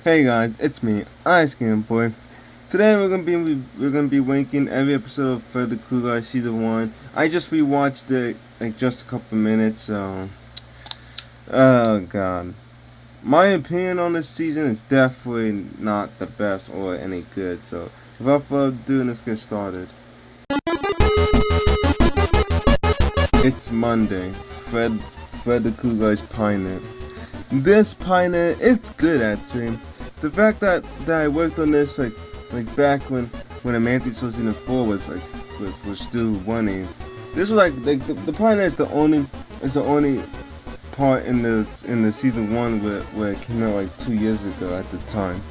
Hey guys, it's me, Ice Game Boy. Today we're gonna be ranking every episode of Freddy Krueger season one. I just rewatched it like just a couple minutes. So, oh god, my opinion on this season is definitely not the best or any good. So, without further ado, let's get started. It's Monday. Freddy Krueger's Pioneer. This Pioneer, it's good actually. The fact that I worked on this like back when Amanthi season 4 was still running. This was like the Pioneer is the only part in the season 1 where it came out like 2 years ago at the time.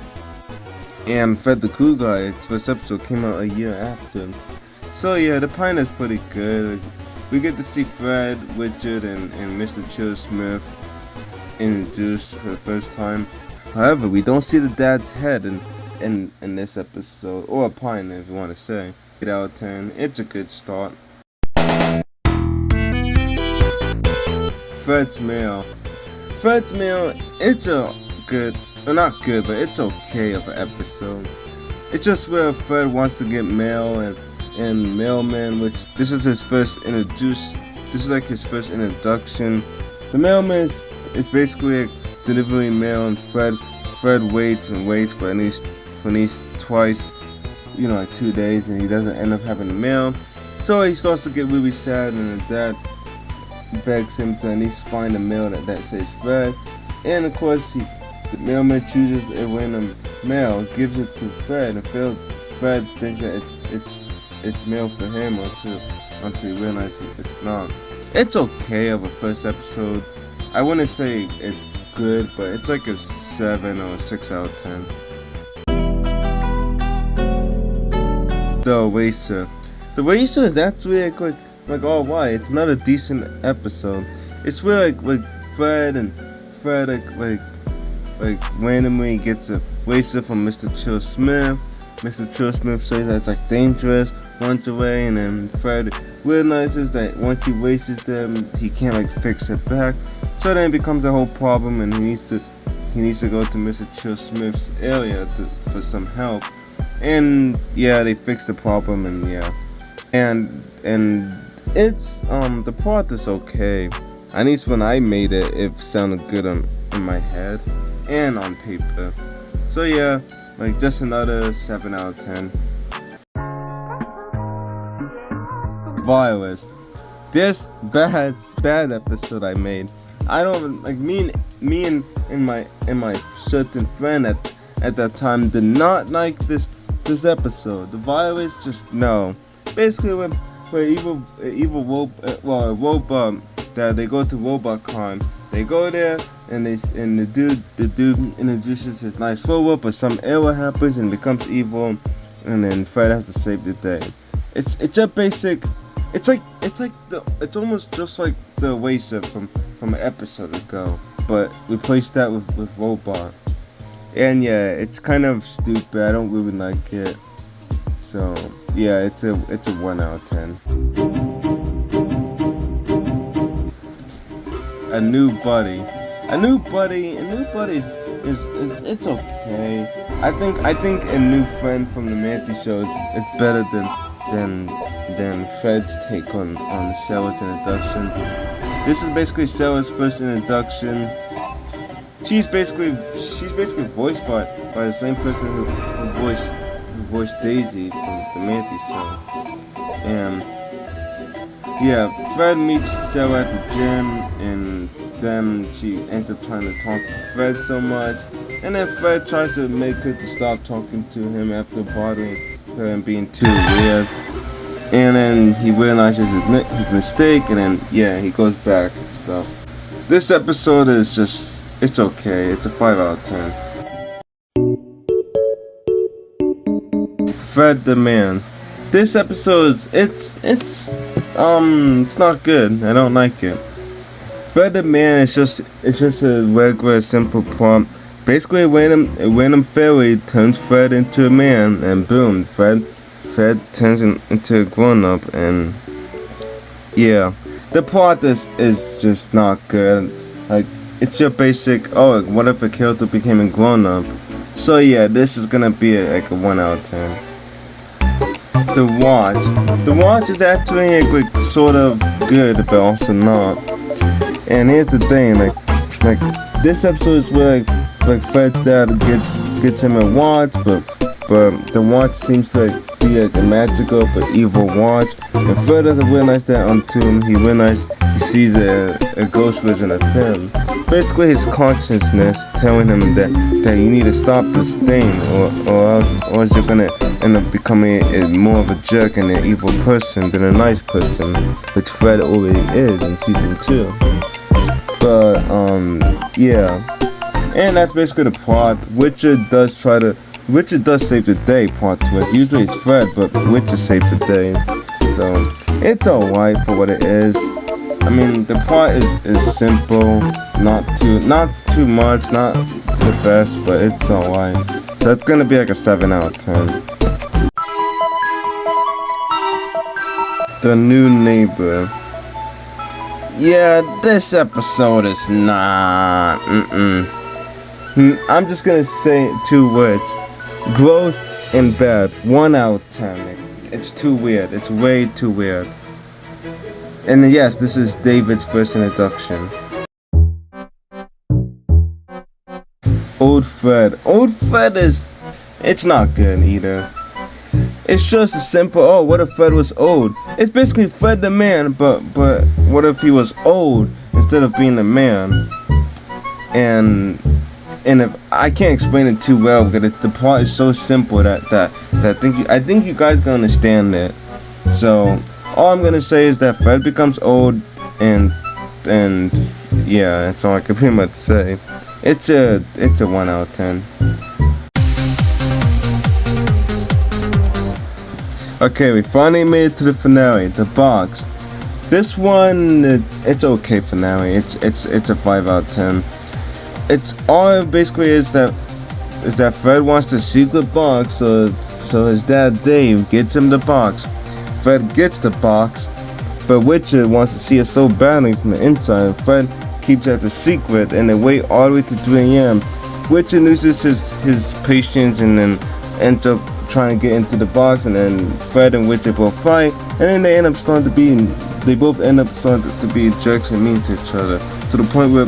And Fred the Krueger, its first episode came out a year after. So yeah, the Pioneer is pretty good. We get to see Fred, Richard, and Mr. Chill Smith introduced for the first time. However, we don't see the dad's head in this episode, or a Pioneer if you want to say. 8 out of 10. It's a good start. Fred's Mail. Fred's Mail, it's a good, well, not good, but it's okay of an episode. It's just where Fred wants to get mail and mailman, which this is his first this is like his first introduction. The mailman is basically delivering mail, and Fred waits and waits for at least twice, like 2 days, and he doesn't end up having the mail. So he starts to get really sad, and his dad begs him to at least find a mail that says Fred. And of course, the mailman chooses a random mail, gives it to Fred, and Fred thinks that it's mail for him until he realizes it's not. It's okay of a first episode. I wouldn't say it's good, but it's like a 7 or 6 out of 10. The Eraser. The Eraser is actually like alright. It's not a decent episode. It's where like Fred like randomly gets a eraser from Mr. Chill Smith. Mr. Chill Smith says that it's like dangerous, runs away, and then Fred realizes that once he erases them, he can't like fix it back. So then it becomes a whole problem, and he needs to go to Mr. Chill Smith's area for some help. And yeah, they fix the problem, and yeah, and it's the plot is okay. At least when I made it, it sounded good in my head and on paper. So yeah, like just another 7 out of 10. Virus. This bad episode I made. I don't like me and my certain friend at that time did not like this episode. The virus, just no. Basically, where evil robot that they go to RobotCon. They go there and the dude introduces his nice robot, but some error happens and becomes evil, and then Fred has to save the day. It's just basic. It's almost just like the Eraser from an episode ago, but replace that with robot. And yeah, it's kind of stupid. I don't really like it. So yeah, it's a 1 out of 10. A New Buddy is it's okay. I think a new friend from the Manti show is better than Fred's take on Sarah's introduction. This is basically Sarah's first introduction. She's basically voiced by the same person who voiced Daisy from the Manti show. And yeah, Fred meets Sarah at the gym, and then she ends up trying to talk to Fred so much, and then Fred tries to make her to stop talking to him after bothering her and being too weird. And then he realizes his mistake, and then yeah, he goes back and stuff. This episode is just, it's okay. It's a 5 out of 10. Fred the Man. This episode it's not good. I don't like it. Fred the Man is just a regular simple plot. Basically, a random fairy turns Fred into a man, and boom, Fred turns into a grown up, and yeah, the plot is just not good. Like, it's your basic, oh, what if a character became a grown up? So yeah, this is gonna be like a 1 out of 10. The Watch is actually like sort of good, but also not. And here's the thing, like this episode is where like Fred's dad gets him a watch, but the watch seems to be like a magical but evil watch. And Fred doesn't realize that until he sees a ghost version of him. Basically, his consciousness telling him that you need to stop this thing, or else you're gonna end up becoming more of a jerk and an evil person than a nice person, which Fred already is in season 2. But yeah, and that's basically the plot. Witcher does save the day. Part 2. Usually it's Fred, but Witcher saves the day. So it's alright for what it is. I mean, the plot is simple, not too much, not the best, but it's alright. So it's gonna be like a 7 out of 10. The New Neighbor. Yeah, this episode is not. I'm just gonna say 2 words: gross and bad. 1 out of 10. It's too weird. It's way too weird. And yes, this is David's first introduction. Old Fred is, it's not good either. It's just a simple, oh, what if Fred was old? It's basically Fred the man, but what if he was old instead of being a man? And if I can't explain it too well because the plot is so simple that I think you guys can understand it. So all I'm gonna say is that Fred becomes old, and yeah, that's all I can pretty much say. It's a 1 out of 10. Okay, we finally made it to the finale, the box. This one, it's okay finale. It's a 5 out of 10. It's all it basically is that Fred wants the secret box, so his dad Dave gets him the box. Fred gets the box, but Witcher wants to see it so badly from the inside. Fred keeps it as a secret, and they wait all the way to 3 a.m. Witcher loses his patience and then ends up trying to get into the box, and then Fred and Witcher both fight, and then they both end up starting to be jerks and mean to each other, to the point where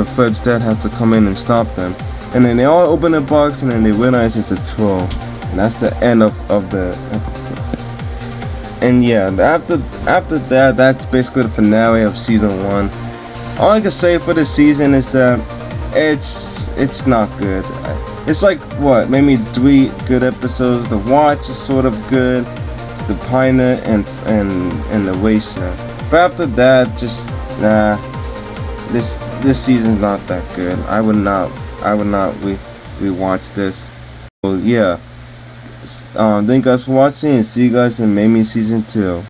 Fred's dad has to come in and stop them. And then they all open the box, and then they realize it's a troll. And that's the end of the episode. And yeah, after that, that's basically the finale of season 1. All I can say for this season is that it's not good. It's like what, maybe 3 good episodes. The Watch is sort of good, the Piner and the Waster. But after that, just nah. This season's not that good. I would not rewatch this. So yeah. Thank you guys for watching, and see you guys in maybe season 2.